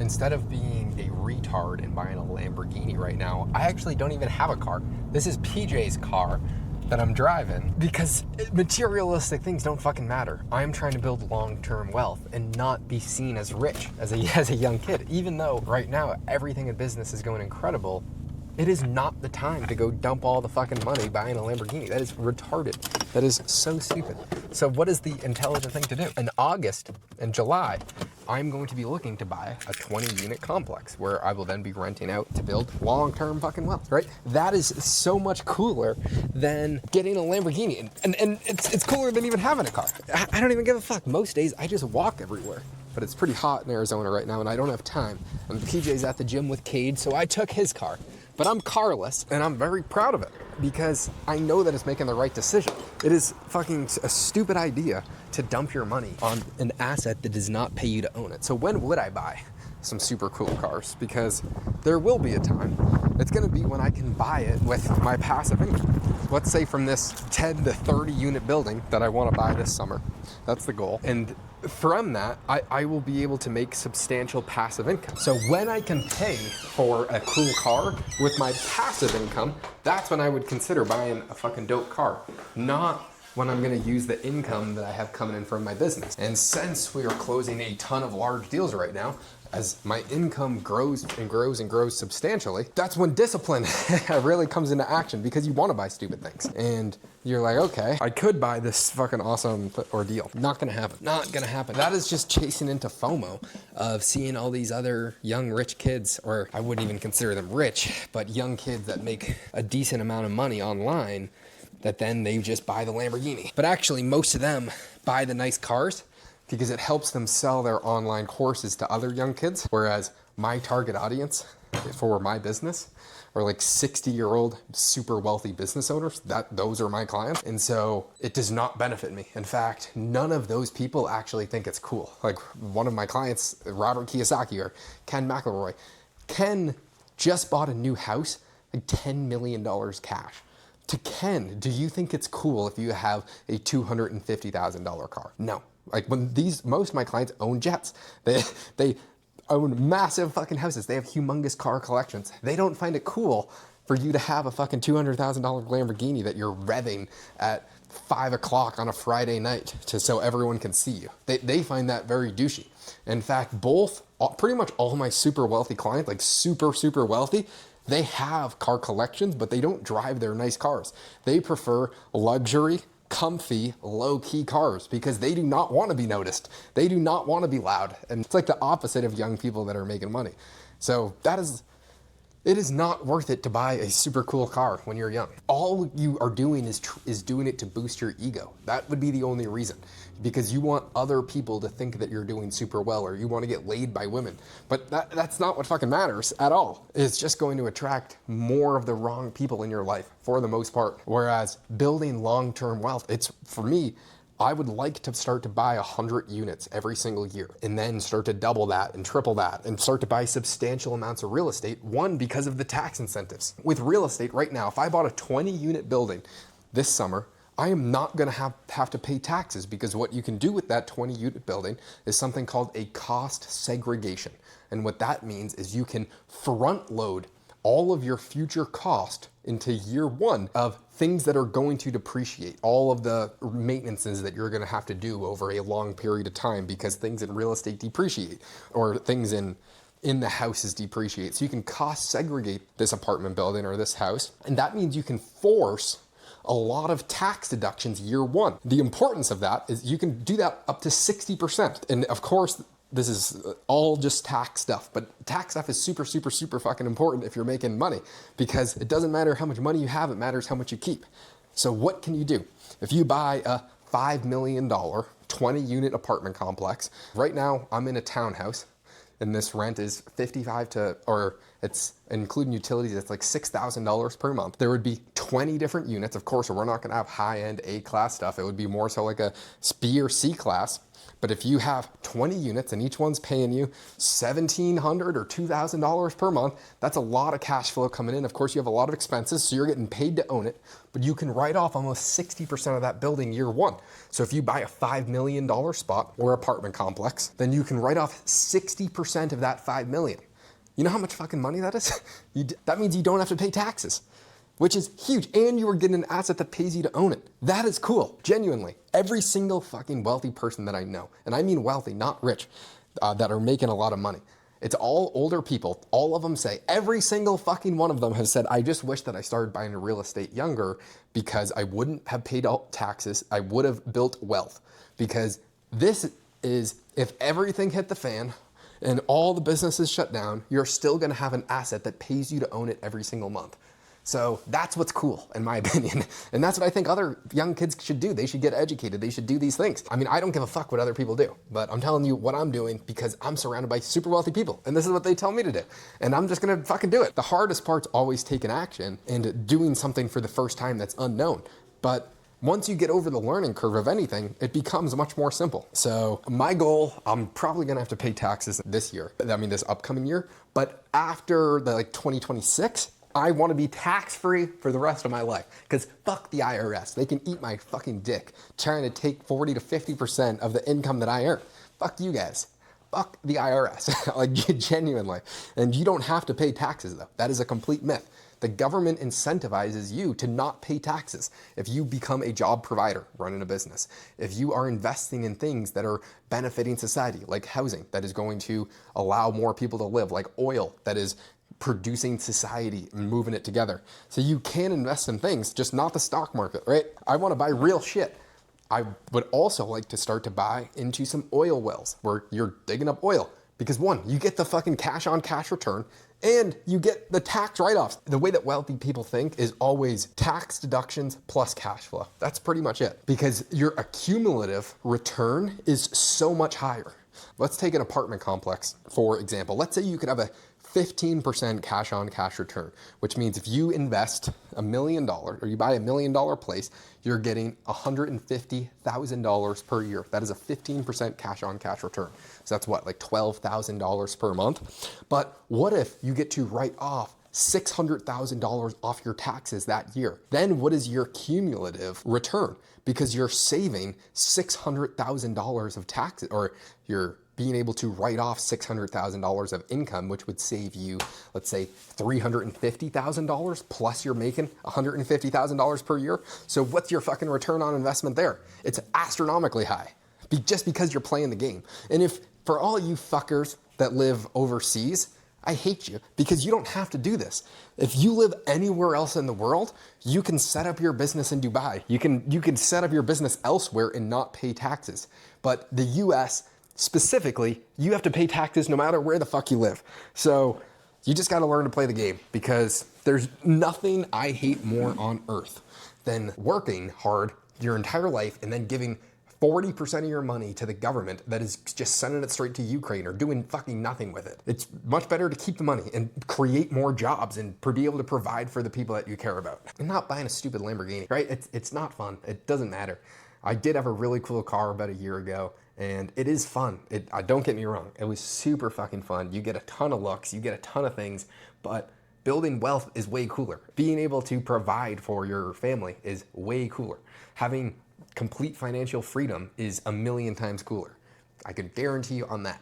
Instead of being a retard and buying a Lamborghini right now, I actually don't even have a car. This is PJ's car that I'm driving because materialistic things don't fucking matter. I'm trying to build long-term wealth and not be seen as rich as a young kid. Even though right now everything in business is going incredible, it is not the time to go dump all the fucking money buying a Lamborghini. That is retarded. That is so stupid. So what is the intelligent thing to do? In August and July, I'm going to be looking to buy a 20 unit complex where I will then be renting out to build long-term fucking wealth, right? That is so much cooler than getting a Lamborghini. And it's cooler than even having a car. I don't even give a fuck. Most days I just walk everywhere. But it's pretty hot in Arizona right now and I don't have time. And PJ's at the gym with Cade, so I took his car. But I'm carless and I'm very proud of it because I know that it's making the right decision. It is fucking a stupid idea to dump your money on an asset that does not pay you to own it. So when would I buy some super cool cars? Because there will be a time. It's gonna be when I can buy it with my passive income. Let's say from this 10 to 30 unit building that I wanna buy this summer. That's the goal. And from that, I will be able to make substantial passive income. So when I can pay for a cool car with my passive income, that's when I would consider buying a fucking dope car. Not when I'm gonna use the income that I have coming in from my business. And since we are closing a ton of large deals right now, as my income grows and grows and grows substantially, that's when discipline really comes into action because you want to buy stupid things. And you're like, okay, I could buy this fucking awesome ordeal. Not gonna happen. Not gonna happen. That is just chasing into FOMO of seeing all these other young rich kids, or I wouldn't even consider them rich, but young kids that make a decent amount of money online that then they just buy the Lamborghini. But actually most of them buy the nice cars because it helps them sell their online courses to other young kids. Whereas my target audience for my business are like 60-year-old super wealthy business owners. Those are my clients. And so it does not benefit me. In fact, none of those people actually think it's cool. Like one of my clients, Robert Kiyosaki or Ken McElroy. Ken just bought a new house, like $10 million cash. To Ken, do you think it's cool if you have a $250,000 car? No. Like when most of my clients own jets. They own massive fucking houses. They have humongous car collections. They don't find it cool for you to have a fucking $200,000 Lamborghini that you're revving at 5 o'clock on a Friday night so everyone can see you. They find that very douchey. In fact, pretty much all my super wealthy clients, like super, super wealthy, they have car collections, but they don't drive their nice cars. They prefer luxury, comfy, low-key cars because they do not want to be noticed. They do not want to be loud. And it's like the opposite of young people that are making money. So it is not worth it to buy a super cool car when you're young. All you are doing is doing it to boost your ego. That would be the only reason, because you want other people to think that you're doing super well or you want to get laid by women. But that's not what fucking matters at all. It's just going to attract more of the wrong people in your life for the most part. Whereas building long-term wealth, for me, I would like to start to buy 100 units every single year and then start to double that and triple that and start to buy substantial amounts of real estate. One, because of the tax incentives. With real estate right now, if I bought a 20 unit building this summer, I am not gonna have to pay taxes because what you can do with that 20 unit building is something called a cost segregation. And what that means is you can front load all of your future cost into year one of things that are going to depreciate, all of the maintenances that you're gonna have to do over a long period of time because things in real estate depreciate or things in the houses depreciate. So you can cost segregate this apartment building or this house, and that means you can force a lot of tax deductions year one. The importance of that is you can do that up to 60%. And of course, this is all just tax stuff, but tax stuff is super, super, super fucking important if you're making money because it doesn't matter how much money you have, it matters how much you keep. So what can you do? If you buy a $5 million 20 unit apartment complex, right now I'm in a townhouse and this rent is it's including utilities, it's like $6,000 per month. There would be 20 different units. Of course, we're not gonna have high-end A-class stuff. It would be more so like a B or C class. But if you have 20 units and each one's paying you $1,700 or $2,000 per month, that's a lot of cash flow coming in. Of course, you have a lot of expenses, so you're getting paid to own it, but you can write off almost 60% of that building year one. So if you buy a $5 million spot or apartment complex, then you can write off 60% of that $5 million. You know how much fucking money that is? That means you don't have to pay taxes, which is huge. And you are getting an asset that pays you to own it. That is cool, genuinely. Every single fucking wealthy person that I know, and I mean wealthy, not rich, that are making a lot of money. It's all older people. All of them say, every single fucking one of them has said, I just wish that I started buying real estate younger because I wouldn't have paid out taxes. I would have built wealth. Because this is, if everything hit the fan and all the businesses shut down, you're still gonna have an asset that pays you to own it every single month. So that's what's cool, in my opinion. And that's what I think other young kids should do. They should get educated. They should do these things. I mean, I don't give a fuck what other people do, but I'm telling you what I'm doing because I'm surrounded by super wealthy people. And this is what they tell me to do. And I'm just gonna fucking do it. The hardest part's always taking action and doing something for the first time that's unknown. But once you get over the learning curve of anything, it becomes much more simple. So my goal, I'm probably gonna have to pay taxes this year. I mean, this upcoming year. But after the 2026, I want to be tax-free for the rest of my life because fuck the IRS. They can eat my fucking dick trying to take 40 to 50% of the income that I earn. Fuck you guys. Fuck the IRS, like genuinely. And you don't have to pay taxes though. That is a complete myth. The government incentivizes you to not pay taxes if you become a job provider running a business. If you are investing in things that are benefiting society, like housing that is going to allow more people to live, like oil that is producing society and moving it together. So you can invest in things, just not the stock market, right? I want to buy real shit. I would also like to start to buy into some oil wells where you're digging up oil because one, you get the fucking cash on cash return and you get the tax write-offs. The way that wealthy people think is always tax deductions plus cash flow. That's pretty much it because your accumulative return is so much higher. Let's take an apartment complex, for example. Let's say you could have a 15% cash on cash return, which means if you invest $1 million or you buy $1 million place, you're getting $150,000 per year. That is a 15% cash on cash return. So that's what, like $12,000 per month? But what if you get to write off $600,000 off your taxes that year? Then what is your cumulative return? Because you're saving $600,000 of taxes, or you're being able to write off $600,000 of income, which would save you, let's say, $350,000 plus you're making $150,000 per year. So what's your fucking return on investment there? It's astronomically high, just because you're playing the game. And if, for all you fuckers that live overseas, I hate you because you don't have to do this. If you live anywhere else in the world, you can set up your business in Dubai. You can set up your business elsewhere and not pay taxes. But the US specifically, you have to pay taxes no matter where the fuck you live. So you just got to learn to play the game because there's nothing I hate more on earth than working hard your entire life and then giving 40% of your money to the government that is just sending it straight to Ukraine or doing fucking nothing with it. It's much better to keep the money and create more jobs and be able to provide for the people that you care about. And not buying a stupid Lamborghini, right? It's not fun. It doesn't matter. I did have a really cool car about a year ago and it is fun. Don't get me wrong. It was super fucking fun. You get a ton of looks, you get a ton of things, but building wealth is way cooler. Being able to provide for your family is way cooler. Having complete financial freedom is a million times cooler. I can guarantee you on that.